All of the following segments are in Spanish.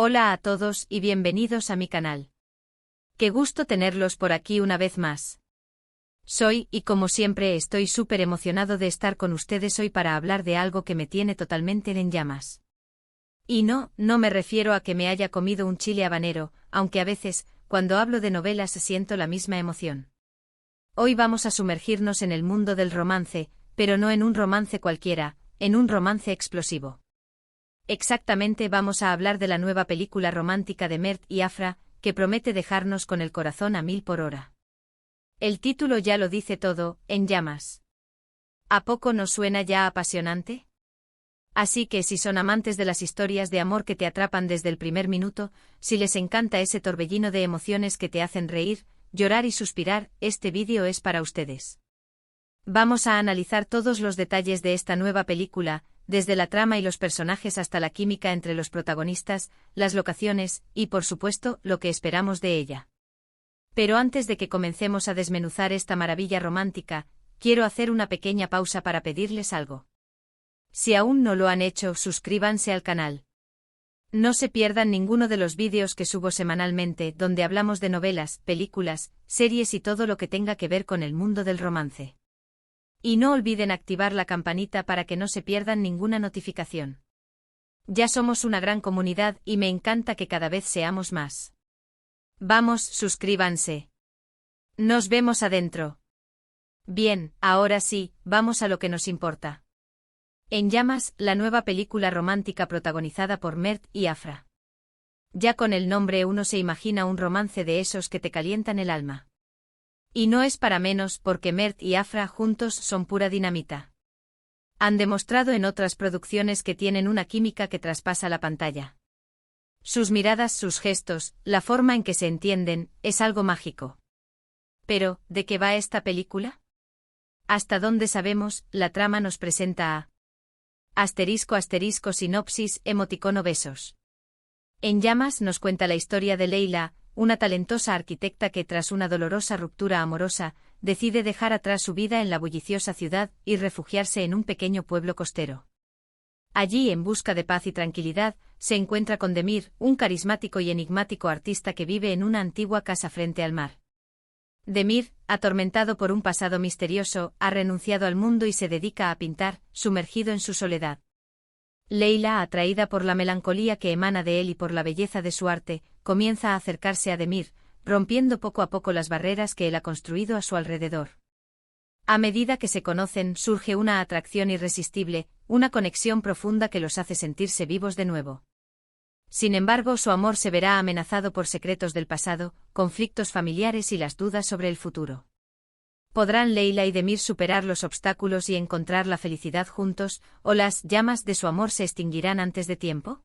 Hola a todos y bienvenidos a mi canal. Qué gusto tenerlos por aquí una vez más. Y como siempre estoy súper emocionado de estar con ustedes hoy para hablar de algo que me tiene totalmente en llamas. Y no me refiero a que me haya comido un chile habanero, aunque a veces, cuando hablo de novelas siento la misma emoción. Hoy vamos a sumergirnos en el mundo del romance, pero no en un romance cualquiera, en un romance explosivo. Exactamente, vamos a hablar de la nueva película romántica de Mert y Afra, que promete dejarnos con el corazón a 1000 por hora. El título ya lo dice todo, En llamas. ¿A poco no suena ya apasionante? Así que si son amantes de las historias de amor que te atrapan desde el primer minuto, si les encanta ese torbellino de emociones que te hacen reír, llorar y suspirar, este vídeo es para ustedes. Vamos a analizar todos los detalles de esta nueva película, desde la trama y los personajes hasta la química entre los protagonistas, las locaciones, y por supuesto, lo que esperamos de ella. Pero antes de que comencemos a desmenuzar esta maravilla romántica, quiero hacer una pequeña pausa para pedirles algo. Si aún no lo han hecho, suscríbanse al canal. No se pierdan ninguno de los vídeos que subo semanalmente, donde hablamos de novelas, películas, series y todo lo que tenga que ver con el mundo del romance. Y no olviden activar la campanita para que no se pierdan ninguna notificación. Ya somos una gran comunidad y me encanta que cada vez seamos más. Vamos, suscríbanse. Nos vemos adentro. Bien, ahora sí, vamos a lo que nos importa. En llamas, la nueva película romántica protagonizada por Mert y Afra. Ya con el nombre uno se imagina un romance de esos que te calientan el alma. Y no es para menos porque Mert y Afra juntos son pura dinamita. Han demostrado en otras producciones que tienen una química que traspasa la pantalla. Sus miradas, sus gestos, la forma en que se entienden, es algo mágico. Pero, ¿de qué va esta película? Hasta donde sabemos, la trama nos presenta a *** sinopsis, emoticono besos. En llamas nos cuenta la historia de Leila, una talentosa arquitecta que tras una dolorosa ruptura amorosa, decide dejar atrás su vida en la bulliciosa ciudad y refugiarse en un pequeño pueblo costero. Allí, en busca de paz y tranquilidad, se encuentra con Demir, un carismático y enigmático artista que vive en una antigua casa frente al mar. Demir, atormentado por un pasado misterioso, ha renunciado al mundo y se dedica a pintar, sumergido en su soledad. Leila, atraída por la melancolía que emana de él y por la belleza de su arte, comienza a acercarse a Demir, rompiendo poco a poco las barreras que él ha construido a su alrededor. A medida que se conocen, surge una atracción irresistible, una conexión profunda que los hace sentirse vivos de nuevo. Sin embargo, su amor se verá amenazado por secretos del pasado, conflictos familiares y las dudas sobre el futuro. ¿Podrán Leila y Demir superar los obstáculos y encontrar la felicidad juntos, o las llamas de su amor se extinguirán antes de tiempo?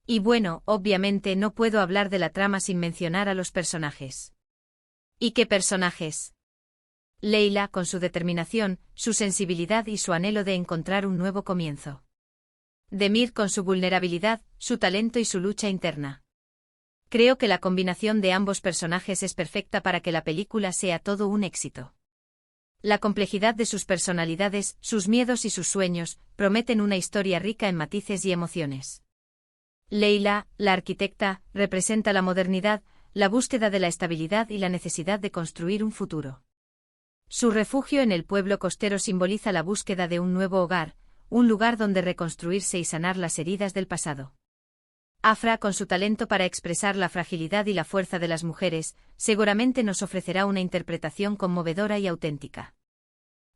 Y bueno, obviamente no puedo hablar de la trama sin mencionar a los personajes. ¿Y qué personajes? Leila, con su determinación, su sensibilidad y su anhelo de encontrar un nuevo comienzo. Demir, con su vulnerabilidad, su talento y su lucha interna. Creo que la combinación de ambos personajes es perfecta para que la película sea todo un éxito. La complejidad de sus personalidades, sus miedos y sus sueños, prometen una historia rica en matices y emociones. Leila, la arquitecta, representa la modernidad, la búsqueda de la estabilidad y la necesidad de construir un futuro. Su refugio en el pueblo costero simboliza la búsqueda de un nuevo hogar, un lugar donde reconstruirse y sanar las heridas del pasado. Afra, con su talento para expresar la fragilidad y la fuerza de las mujeres, seguramente nos ofrecerá una interpretación conmovedora y auténtica.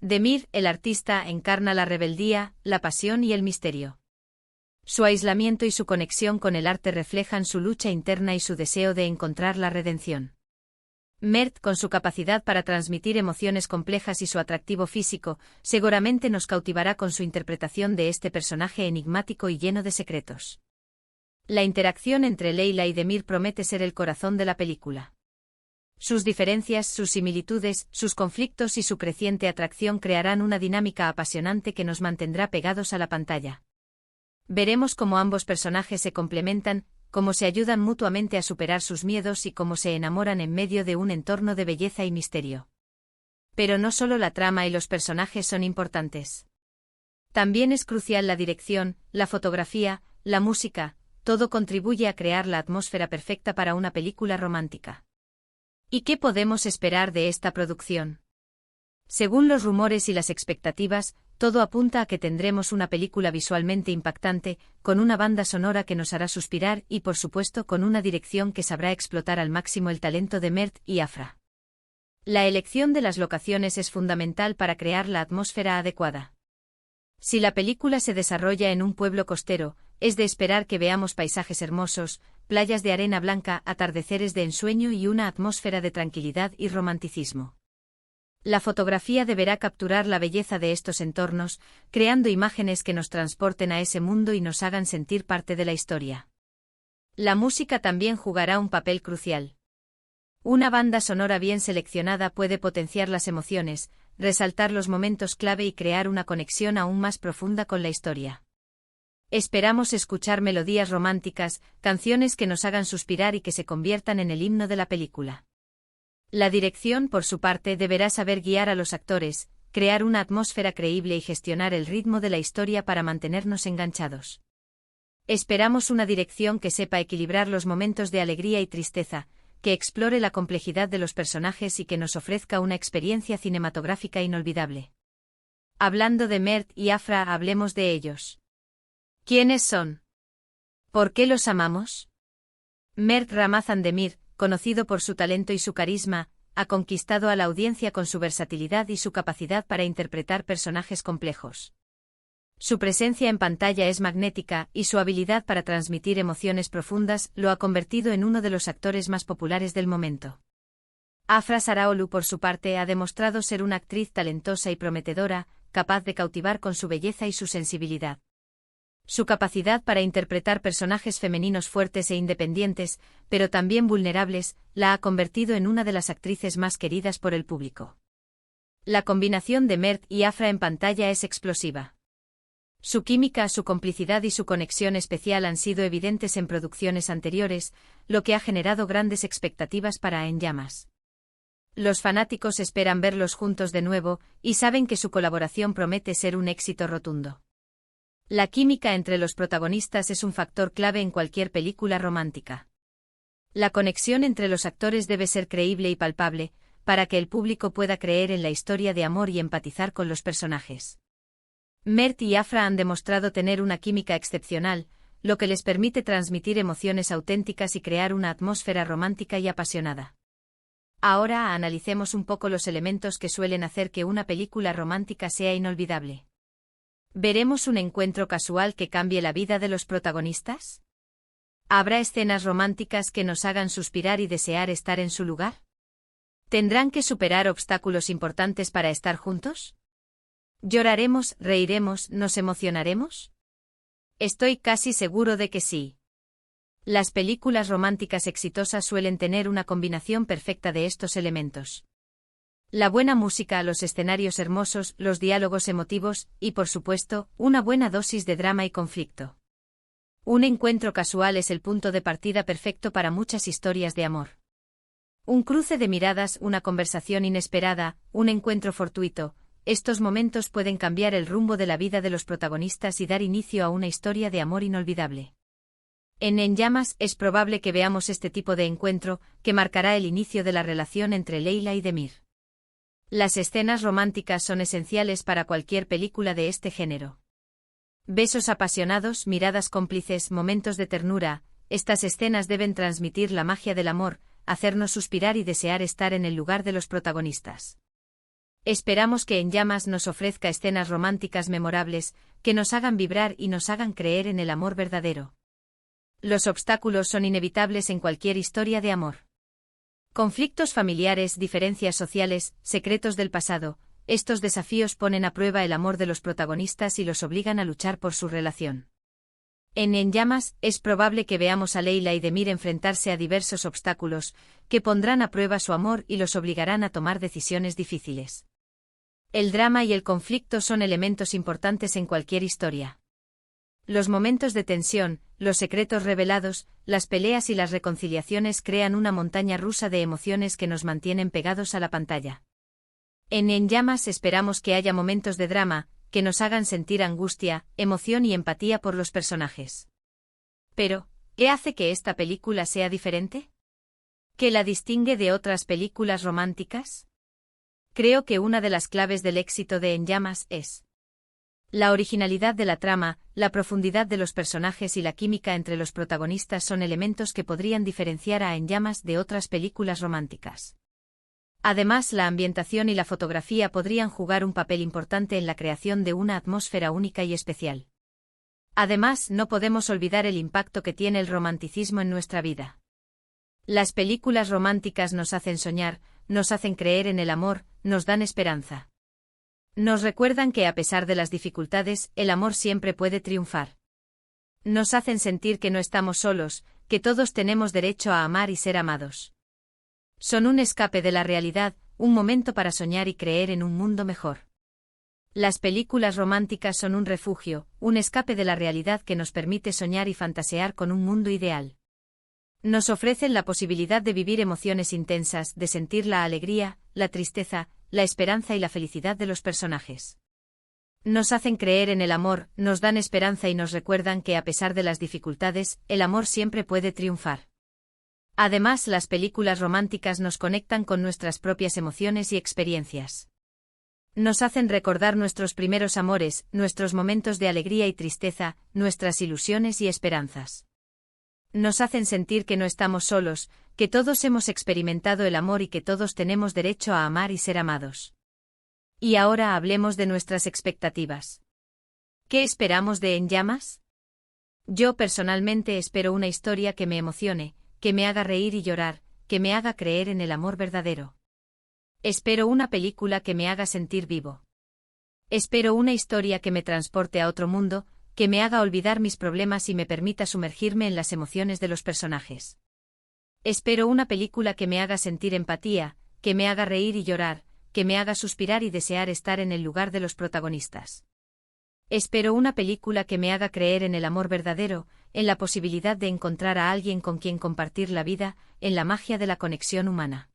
Demir, el artista, encarna la rebeldía, la pasión y el misterio. Su aislamiento y su conexión con el arte reflejan su lucha interna y su deseo de encontrar la redención. Mert, con su capacidad para transmitir emociones complejas y su atractivo físico, seguramente nos cautivará con su interpretación de este personaje enigmático y lleno de secretos. La interacción entre Leila y Demir promete ser el corazón de la película. Sus diferencias, sus similitudes, sus conflictos y su creciente atracción crearán una dinámica apasionante que nos mantendrá pegados a la pantalla. Veremos cómo ambos personajes se complementan, cómo se ayudan mutuamente a superar sus miedos y cómo se enamoran en medio de un entorno de belleza y misterio. Pero no solo la trama y los personajes son importantes. También es crucial la dirección, la fotografía, la música, todo contribuye a crear la atmósfera perfecta para una película romántica. ¿Y qué podemos esperar de esta producción? Según los rumores y las expectativas, todo apunta a que tendremos una película visualmente impactante, con una banda sonora que nos hará suspirar y por supuesto con una dirección que sabrá explotar al máximo el talento de Mert y Afra. La elección de las locaciones es fundamental para crear la atmósfera adecuada. Si la película se desarrolla en un pueblo costero, es de esperar que veamos paisajes hermosos, playas de arena blanca, atardeceres de ensueño y una atmósfera de tranquilidad y romanticismo. La fotografía deberá capturar la belleza de estos entornos, creando imágenes que nos transporten a ese mundo y nos hagan sentir parte de la historia. La música también jugará un papel crucial. Una banda sonora bien seleccionada puede potenciar las emociones, resaltar los momentos clave y crear una conexión aún más profunda con la historia. Esperamos escuchar melodías románticas, canciones que nos hagan suspirar y que se conviertan en el himno de la película. La dirección, por su parte, deberá saber guiar a los actores, crear una atmósfera creíble y gestionar el ritmo de la historia para mantenernos enganchados. Esperamos una dirección que sepa equilibrar los momentos de alegría y tristeza, que explore la complejidad de los personajes y que nos ofrezca una experiencia cinematográfica inolvidable. Hablando de Mert y Afra, hablemos de ellos. ¿Quiénes son? ¿Por qué los amamos? Mert Ramazan Demir, conocido por su talento y su carisma, ha conquistado a la audiencia con su versatilidad y su capacidad para interpretar personajes complejos. Su presencia en pantalla es magnética y su habilidad para transmitir emociones profundas lo ha convertido en uno de los actores más populares del momento. Afra Saraolu, por su parte, ha demostrado ser una actriz talentosa y prometedora, capaz de cautivar con su belleza y su sensibilidad. Su capacidad para interpretar personajes femeninos fuertes e independientes, pero también vulnerables, la ha convertido en una de las actrices más queridas por el público. La combinación de Mert y Afra en pantalla es explosiva. Su química, su complicidad y su conexión especial han sido evidentes en producciones anteriores, lo que ha generado grandes expectativas para En Llamas. Los fanáticos esperan verlos juntos de nuevo y saben que su colaboración promete ser un éxito rotundo. La química entre los protagonistas es un factor clave en cualquier película romántica. La conexión entre los actores debe ser creíble y palpable, para que el público pueda creer en la historia de amor y empatizar con los personajes. Mert y Afra han demostrado tener una química excepcional, lo que les permite transmitir emociones auténticas y crear una atmósfera romántica y apasionada. Ahora analicemos un poco los elementos que suelen hacer que una película romántica sea inolvidable. ¿Veremos un encuentro casual que cambie la vida de los protagonistas? ¿Habrá escenas románticas que nos hagan suspirar y desear estar en su lugar? ¿Tendrán que superar obstáculos importantes para estar juntos? ¿Lloraremos, reiremos, nos emocionaremos? Estoy casi seguro de que sí. Las películas románticas exitosas suelen tener una combinación perfecta de estos elementos. La buena música, los escenarios hermosos, los diálogos emotivos y, por supuesto, una buena dosis de drama y conflicto. Un encuentro casual es el punto de partida perfecto para muchas historias de amor. Un cruce de miradas, una conversación inesperada, un encuentro fortuito, estos momentos pueden cambiar el rumbo de la vida de los protagonistas y dar inicio a una historia de amor inolvidable. En Llamas es probable que veamos este tipo de encuentro, que marcará el inicio de la relación entre Leila y Demir. Las escenas románticas son esenciales para cualquier película de este género. Besos apasionados, miradas cómplices, momentos de ternura, estas escenas deben transmitir la magia del amor, hacernos suspirar y desear estar en el lugar de los protagonistas. Esperamos que En Llamas nos ofrezca escenas románticas memorables, que nos hagan vibrar y nos hagan creer en el amor verdadero. Los obstáculos son inevitables en cualquier historia de amor. Conflictos familiares, diferencias sociales, secretos del pasado, estos desafíos ponen a prueba el amor de los protagonistas y los obligan a luchar por su relación. En Llamas, es probable que veamos a Leila y Demir enfrentarse a diversos obstáculos, que pondrán a prueba su amor y los obligarán a tomar decisiones difíciles. El drama y el conflicto son elementos importantes en cualquier historia. Los momentos de tensión, los secretos revelados, las peleas y las reconciliaciones crean una montaña rusa de emociones que nos mantienen pegados a la pantalla. En Llamas esperamos que haya momentos de drama, que nos hagan sentir angustia, emoción y empatía por los personajes. Pero, ¿Qué hace que esta película sea diferente? ¿Qué la distingue de otras películas románticas? Creo que una de las claves del éxito de En Llamas es la originalidad de la trama, la profundidad de los personajes y la química entre los protagonistas son elementos que podrían diferenciar a En Llamas de otras películas románticas. Además, la ambientación y la fotografía podrían jugar un papel importante en la creación de una atmósfera única y especial. Además, no podemos olvidar el impacto que tiene el romanticismo en nuestra vida. Las películas románticas nos hacen soñar, nos hacen creer en el amor, nos dan esperanza. Nos recuerdan que a pesar de las dificultades, el amor siempre puede triunfar. Nos hacen sentir que no estamos solos, que todos tenemos derecho a amar y ser amados. Son un escape de la realidad, un momento para soñar y creer en un mundo mejor. Las películas románticas son un refugio, un escape de la realidad que nos permite soñar y fantasear con un mundo ideal. Nos ofrecen la posibilidad de vivir emociones intensas, de sentir la alegría, la tristeza, la esperanza y la felicidad de los personajes. Nos hacen creer en el amor, nos dan esperanza y nos recuerdan que a pesar de las dificultades, el amor siempre puede triunfar. Además, las películas románticas nos conectan con nuestras propias emociones y experiencias. Nos hacen recordar nuestros primeros amores, nuestros momentos de alegría y tristeza, nuestras ilusiones y esperanzas. Nos hacen sentir que no estamos solos, que todos hemos experimentado el amor y que todos tenemos derecho a amar y ser amados. Y ahora hablemos de nuestras expectativas. ¿Qué esperamos de En Llamas? Yo personalmente espero una historia que me emocione, que me haga reír y llorar, que me haga creer en el amor verdadero. Espero una película que me haga sentir vivo. Espero una historia que me transporte a otro mundo, que me haga olvidar mis problemas y me permita sumergirme en las emociones de los personajes. Espero una película que me haga sentir empatía, que me haga reír y llorar, que me haga suspirar y desear estar en el lugar de los protagonistas. Espero una película que me haga creer en el amor verdadero, en la posibilidad de encontrar a alguien con quien compartir la vida, en la magia de la conexión humana.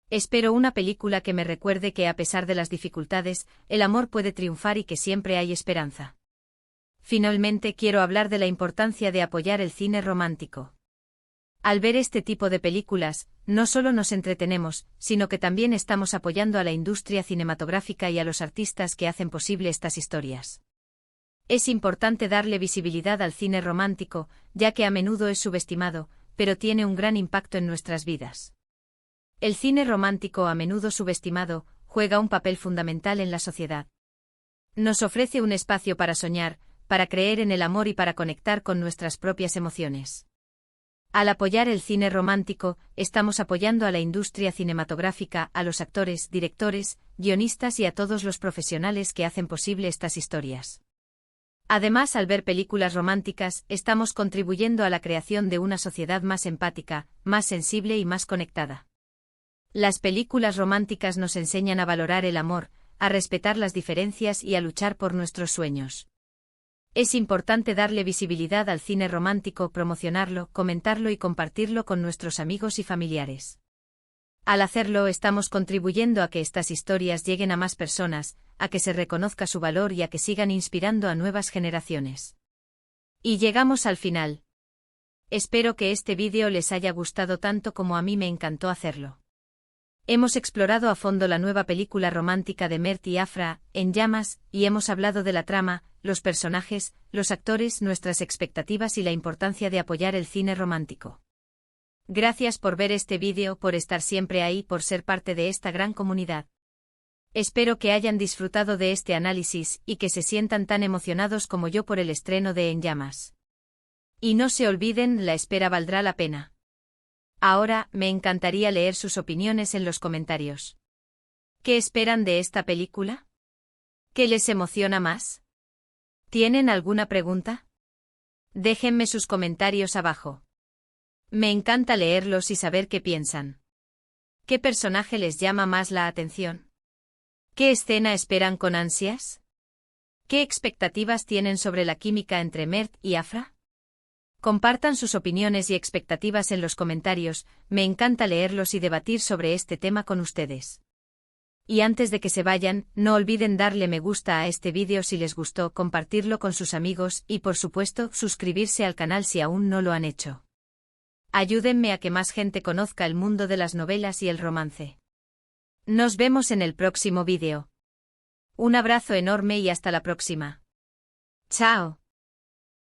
Espero una película que me recuerde que a pesar de las dificultades, el amor puede triunfar y que siempre hay esperanza. Finalmente quiero hablar de la importancia de apoyar el cine romántico. Al ver este tipo de películas, no solo nos entretenemos, sino que también estamos apoyando a la industria cinematográfica y a los artistas que hacen posible estas historias. Es importante darle visibilidad al cine romántico, ya que a menudo es subestimado, pero tiene un gran impacto en nuestras vidas. El cine romántico, a menudo subestimado, juega un papel fundamental en la sociedad. Nos ofrece un espacio para soñar, para creer en el amor y para conectar con nuestras propias emociones. Al apoyar el cine romántico, estamos apoyando a la industria cinematográfica, a los actores, directores, guionistas y a todos los profesionales que hacen posible estas historias. Además, al ver películas románticas, estamos contribuyendo a la creación de una sociedad más empática, más sensible y más conectada. Las películas románticas nos enseñan a valorar el amor, a respetar las diferencias y a luchar por nuestros sueños. Es importante darle visibilidad al cine romántico, promocionarlo, comentarlo y compartirlo con nuestros amigos y familiares. Al hacerlo, estamos contribuyendo a que estas historias lleguen a más personas, a que se reconozca su valor y a que sigan inspirando a nuevas generaciones. Y llegamos al final. Espero que este vídeo les haya gustado tanto como a mí me encantó hacerlo. Hemos explorado a fondo la nueva película romántica de Mert y Afra, En Llamas, y hemos hablado de la trama, los personajes, los actores, nuestras expectativas y la importancia de apoyar el cine romántico. Gracias por ver este vídeo, por estar siempre ahí, por ser parte de esta gran comunidad. Espero que hayan disfrutado de este análisis y que se sientan tan emocionados como yo por el estreno de En Llamas. Y no se olviden, la espera valdrá la pena. Ahora, me encantaría leer sus opiniones en los comentarios. ¿Qué esperan de esta película? ¿Qué les emociona más? ¿Tienen alguna pregunta? Déjenme sus comentarios abajo. Me encanta leerlos y saber qué piensan. ¿Qué personaje les llama más la atención? ¿Qué escena esperan con ansias? ¿Qué expectativas tienen sobre la química entre Mert y Afra? Compartan sus opiniones y expectativas en los comentarios, me encanta leerlos y debatir sobre este tema con ustedes. Y antes de que se vayan, no olviden darle me gusta a este vídeo si les gustó, compartirlo con sus amigos y por supuesto suscribirse al canal si aún no lo han hecho. Ayúdenme a que más gente conozca el mundo de las novelas y el romance. Nos vemos en el próximo vídeo. Un abrazo enorme y hasta la próxima. Chao.